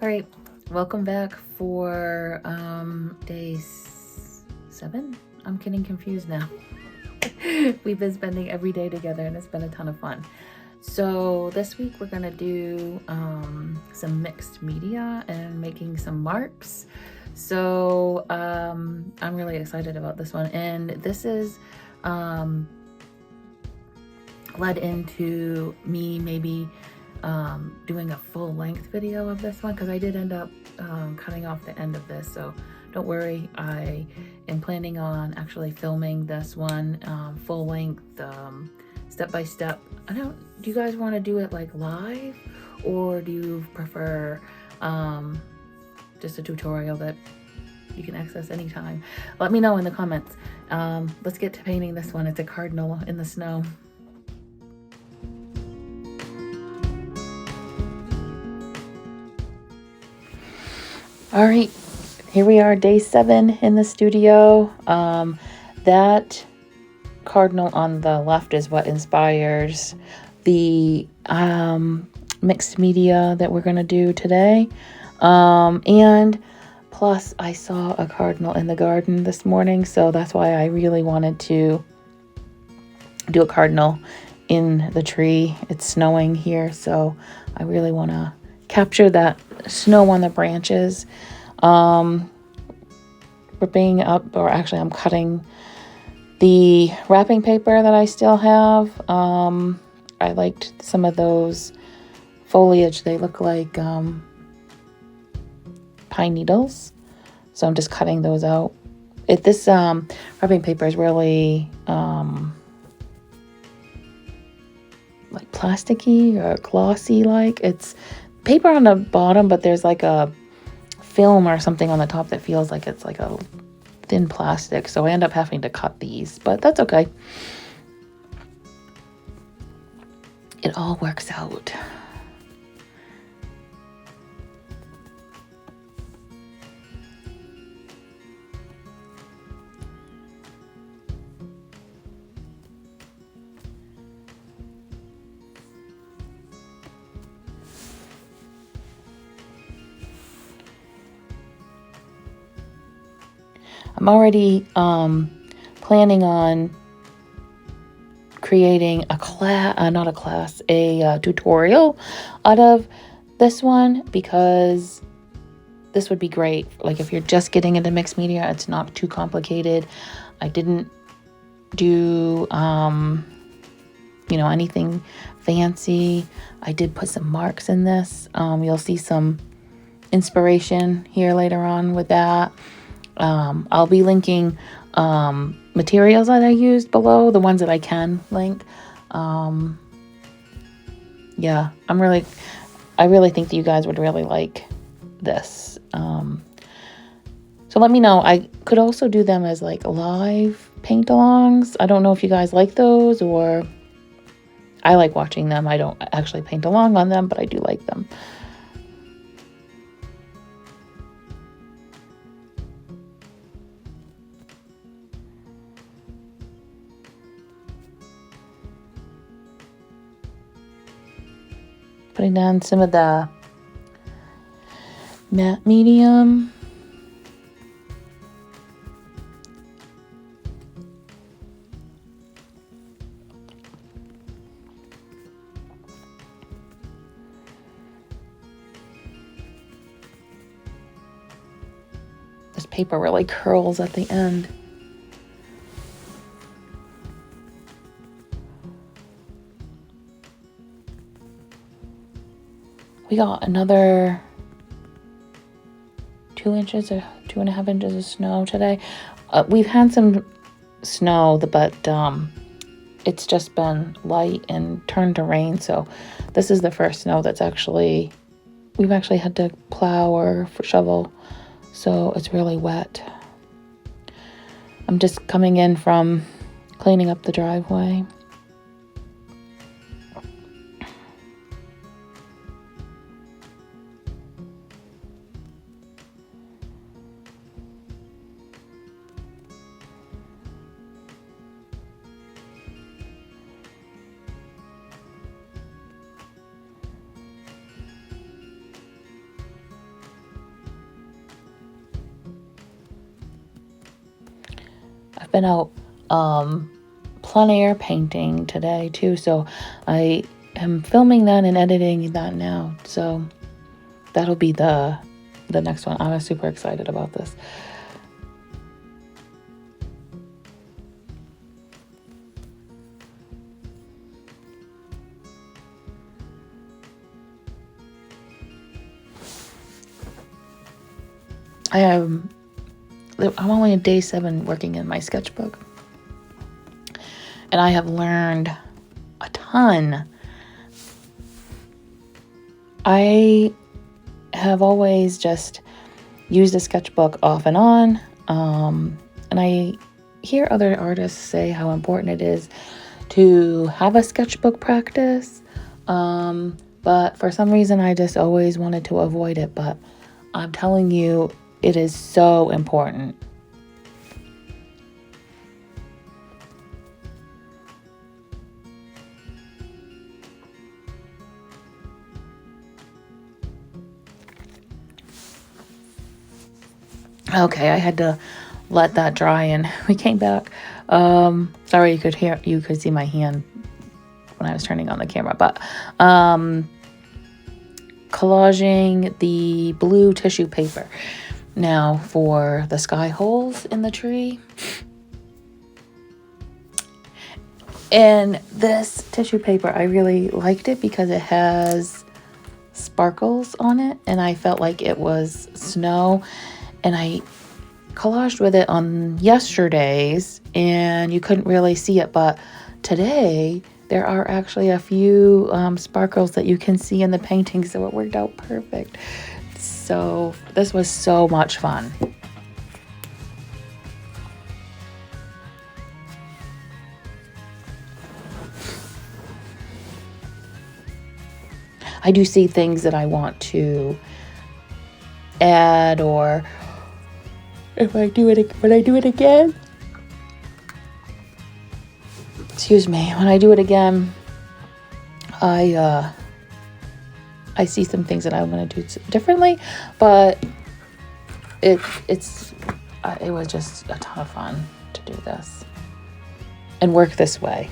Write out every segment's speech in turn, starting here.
All right, welcome back for day 7. I'm getting confused now. We've been spending every day together and it's been a ton of fun. So this week we're gonna do some mixed media and making some marks. So I'm really excited about this one, and this is led into me maybe doing a full-length video of this one, because I did end up cutting off the end of this, so don't worry. I am planning on actually filming this one full-length, step-by-step. Do you guys want to do it like live, or do you prefer just a tutorial that you can access anytime? Let me know in the comments. Let's get to painting this one. It's a cardinal in the snow. All right, here we are, day 7 in the studio. That cardinal on the left is what inspires the mixed media that we're going to do today. And plus, I saw a cardinal in the garden this morning, so that's why I really wanted to do a cardinal in the tree. It's snowing here, so I really want to capture that snow on the branches. Ripping up, or actually I'm cutting the wrapping paper that I still have. I liked some of those foliage. They look like pine needles, so I'm just cutting those out. This wrapping paper is really like plasticky or glossy, like it's paper on the bottom, but there's like a film or something on the top that feels like it's like a thin plastic, so I end up having to cut these, but that's okay. It all works out. I'm already planning on creating a tutorial out of this one, because this would be great. Like if you're just getting into mixed media, it's not too complicated. I didn't do, anything fancy. I did put some marks in this. You'll see some inspiration here later on with that. I'll be linking materials that I used below, the ones that I can link. Yeah, I really think that you guys would really like this. So let me know. I could also do them as like live paint-alongs. I don't know if you guys like those, or I like watching them. I don't actually paint along on them, but I do like them. Putting down some of the matte medium. This paper really curls at the end. We got another 2 inches or 2.5 inches of snow today. We've had some snow, but it's just been light and turned to rain. So this is the first snow that's we've actually had to plow or shovel. So it's really wet. I'm just coming in from cleaning up the driveway. I've been out plein air painting today too, so I am filming that and editing that now. So that'll be the next one. I'm super excited about this. I'm only on day 7 working in my sketchbook, and I have learned a ton. I have always just used a sketchbook off and on, and I hear other artists say how important it is to have a sketchbook practice, but for some reason I just always wanted to avoid it, but I'm telling you, it is so important. Okay, I had to let that dry and we came back. Sorry, you could see my hand when I was turning on the camera, but collaging the blue tissue paper. Now for the sky holes in the tree. And this tissue paper, I really liked it because it has sparkles on it, and I felt like it was snow, and I collaged with it on yesterday's and you couldn't really see it, but today there are actually a few sparkles that you can see in the painting, so it worked out perfect. So this was so much fun. I do see things that I want to add, or when I do it again, when I do it again, I see some things that I want to do differently, but it was just a ton of fun to do this and work this way.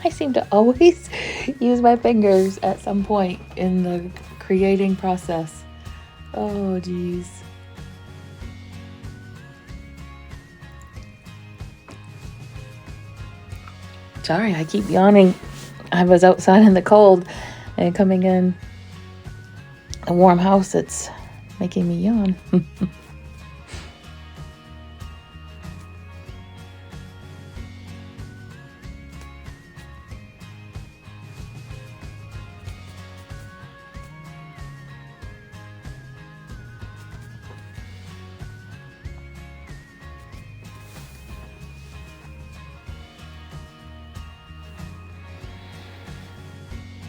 I seem to always use my fingers at some point in the creating process. Oh, geez. Sorry, I keep yawning. I was outside in the cold and coming in a warm house, it's making me yawn.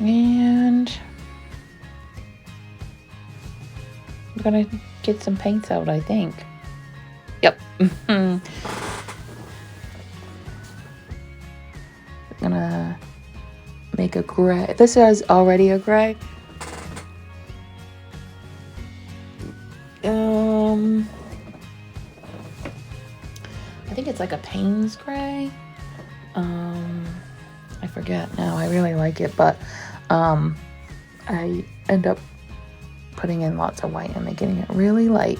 And we're gonna get some paints out, I think. Yep. I'm gonna make a gray. This is already a gray. I think it's like a Payne's gray. I forget now. I really like it, but I end up putting in lots of white and making it really light.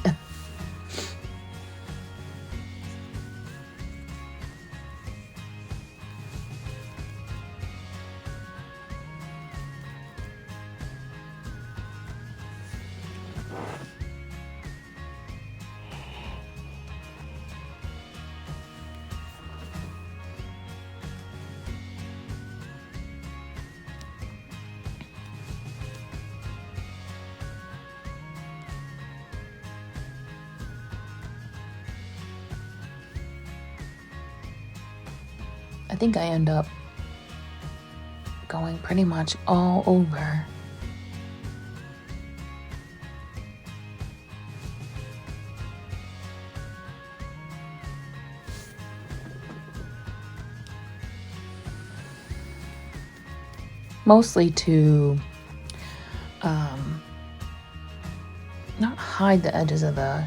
I think I end up going pretty much all over. Mostly to not hide the edges of the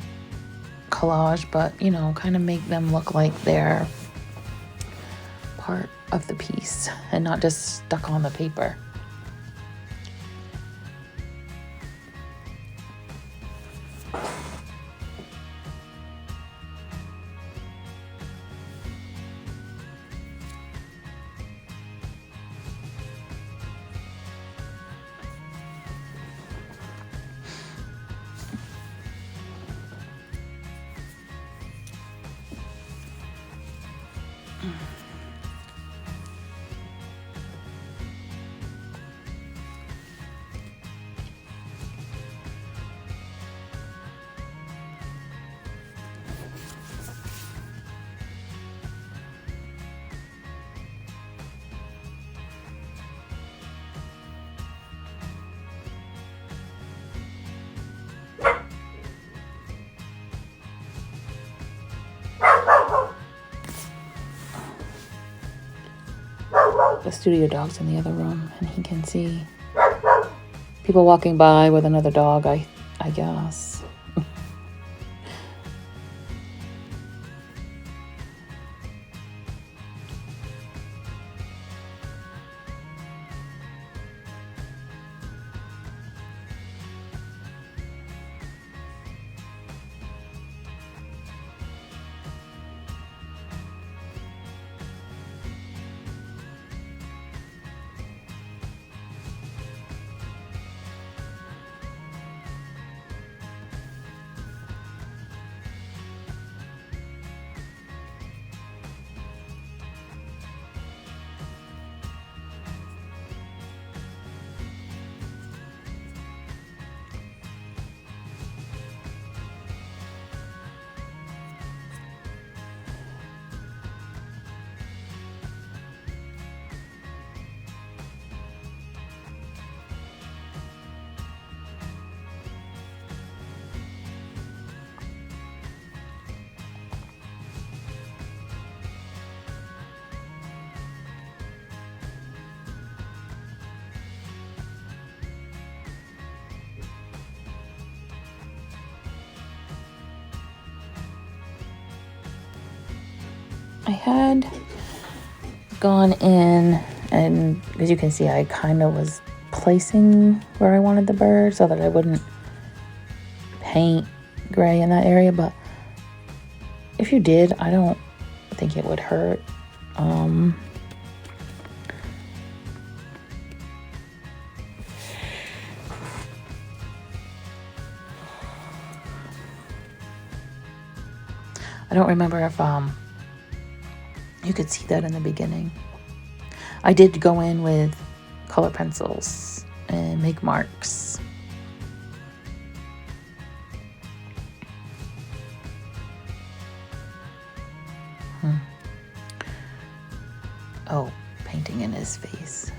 collage, but you know, kind of make them look like they're part of the piece and not just stuck on the paper. The studio dog's in the other room and he can see people walking by with another dog, I guess. I had gone in, and as you can see, I kind of was placing where I wanted the bird so that I wouldn't paint gray in that area, but if you did, I don't think it would hurt. I don't remember if you could see that in the beginning. I did go in with color pencils and make marks. Oh, painting in his face.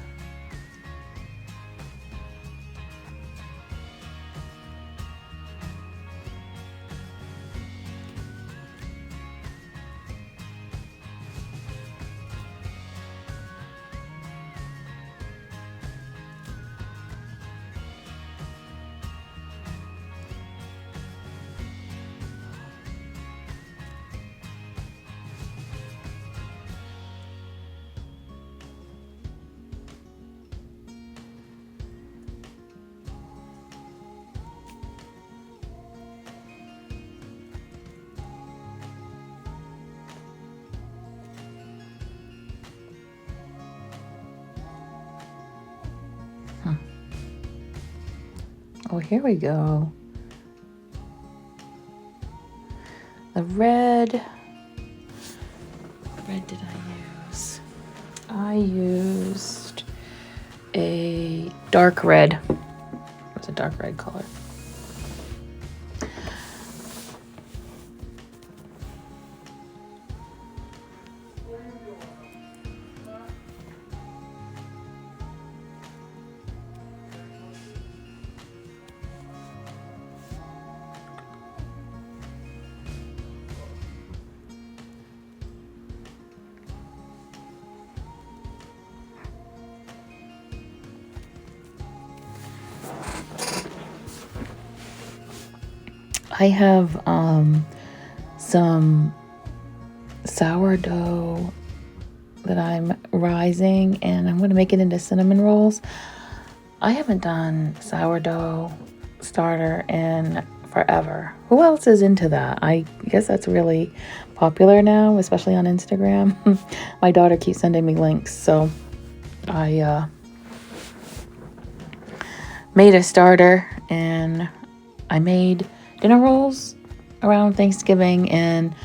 Oh, here we go. The red. What red did I use? I used a dark red. It's a dark red color. I have some sourdough that I'm rising, and I'm going to make it into cinnamon rolls. I haven't done sourdough starter in forever. Who else is into that? I guess that's really popular now, especially on Instagram. My daughter keeps sending me links, so I made a starter, and I made dinner rolls around Thanksgiving, and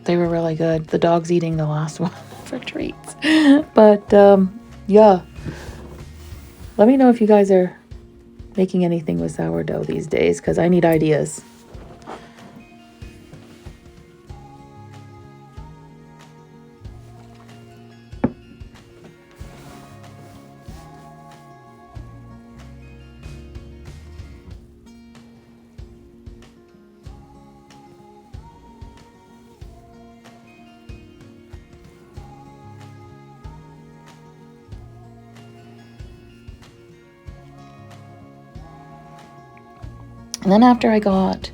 they were really good. The dog's eating the last one for treats. But yeah, let me know if you guys are making anything with sourdough these days, because I need ideas. And then after I got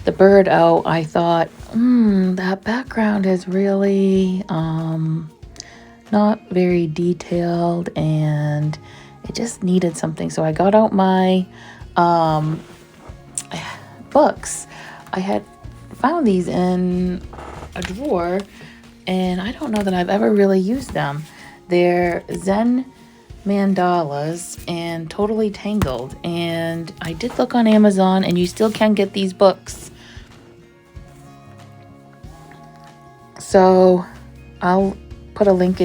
the bird out, I thought, that background is really not very detailed, and it just needed something. So I got out my books. I had found these in a drawer, and I don't know that I've ever really used them. They're Zen mandalas and Totally Tangled, and I did look on Amazon, and you still can get these books. So I'll put a link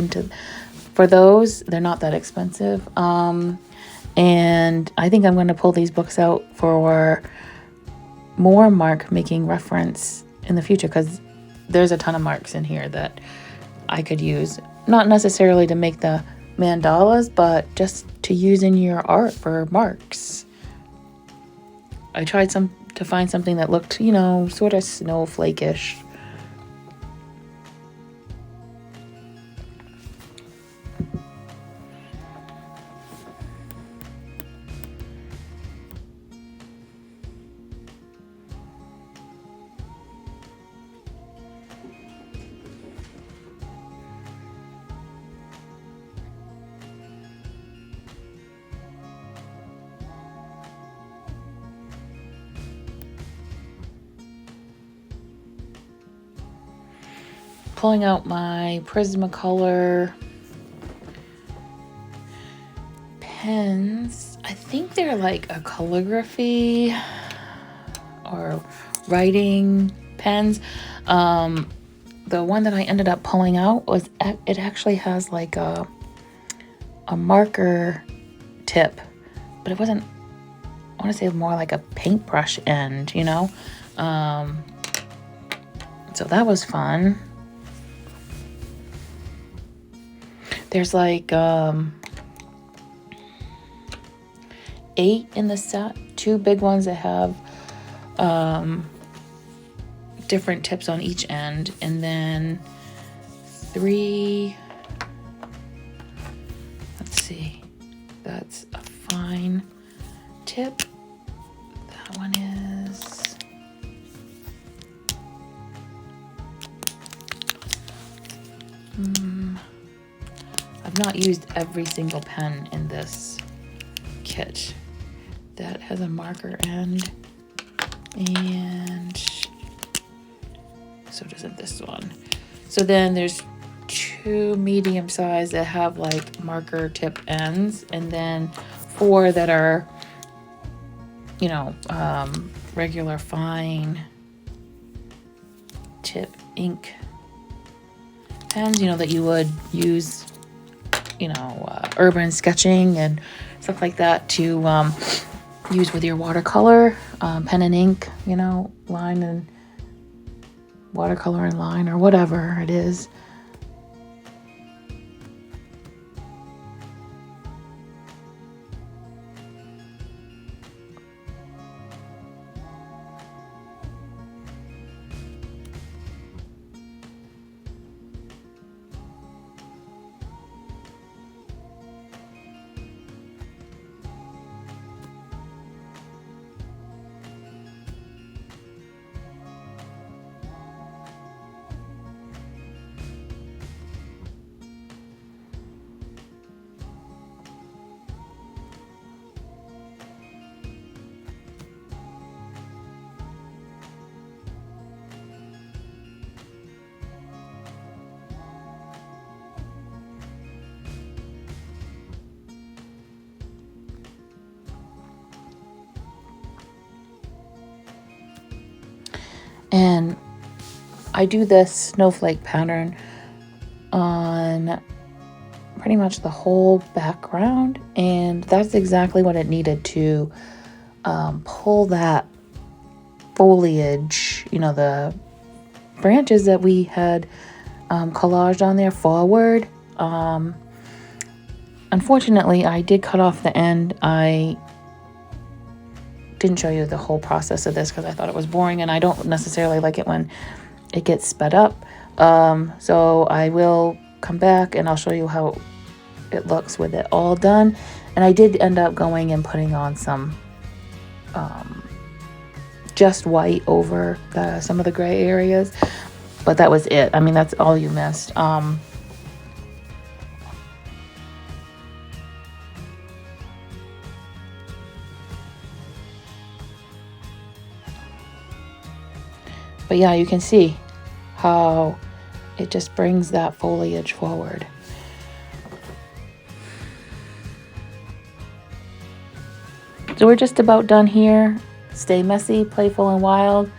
for those. They're not that expensive, and I think I'm going to pull these books out for more mark making reference in the future, because there's a ton of marks in here that I could use, not necessarily to make the mandalas, but just to use in your art for marks. I tried to find something that looked, sort of snowflake-ish. Pulling out my Prismacolor pens. I think they're like a calligraphy or writing pens. The one that I ended up pulling out it actually has like a marker tip, but it wasn't, I want to say more like a paintbrush end, so that was fun. There's like 8 in the set, 2 big ones that have different tips on each end, and then 3, let's see, that's a fine tip. That one is, I've not used every single pen in this kit. That has a marker end, and so doesn't this one. So then there's 2 medium size that have like marker tip ends, and then 4 that are, regular fine tip ink pens, that you would use, urban sketching and stuff like that to use with your watercolor, pen and ink, line and watercolor and line, or whatever it is. And I do this snowflake pattern on pretty much the whole background, and that's exactly what it needed to pull that foliage, you know, the branches that we had collaged on there forward. Unfortunately, I did cut off the end. I didn't show you the whole process of this because I thought it was boring, and I don't necessarily like it when it gets sped up. So I will come back and I'll show you how it looks with it all done. And I did end up going and putting on some just white over some of the gray areas, but that was it. I mean, that's all you missed. But yeah, you can see how it just brings that foliage forward. So we're just about done here. Stay messy, playful, and wild.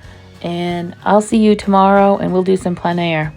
And I'll see you tomorrow, and we'll do some plein air.